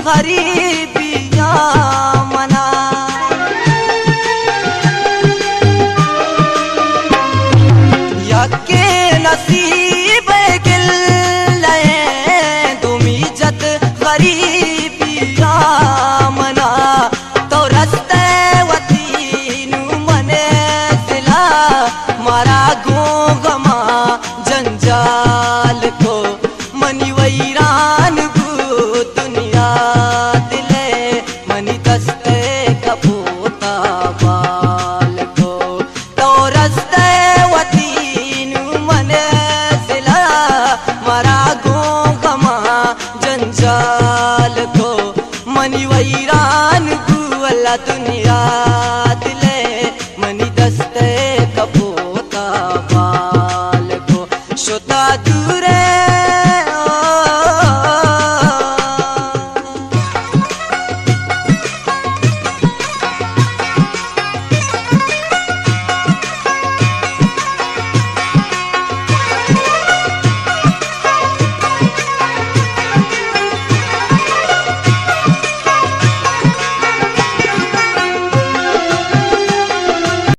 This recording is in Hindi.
गरीबिया मना। यके नसीब गिल तुम इज्जत गरीबिया मना। तो रस्ते वतीनु मने दिला मारा गो गमा जंजाल को मनी वैरान दुनिया दिले मनी दस्ते कपोता बाल को। तो रस्ते वतीनु मने दिला मारा गो गमा जंजाल